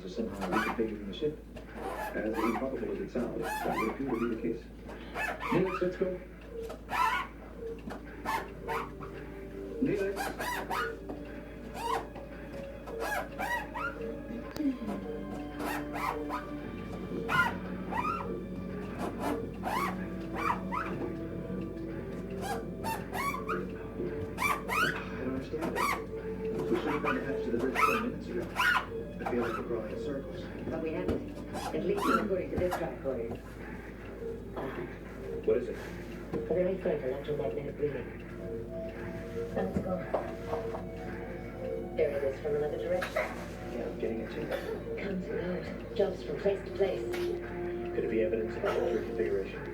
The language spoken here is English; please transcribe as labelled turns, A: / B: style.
A: are somehow reconfiguring the ship. As improbable as it sounds, that would appear to be the case. Neelix, let's go. Neelix. We should have been attached to the bridge 10 minutes ago. I feel like we're growing in circles.
B: But we haven't. At least not according to this tricorder.
A: What is it?
B: A very faint electromagnetic reading. Now let's go. There it is from another direction.
A: Yeah, I'm getting it too.
B: Comes and goes. Jumps from place to place.
A: Could it be evidence of a reconfiguration?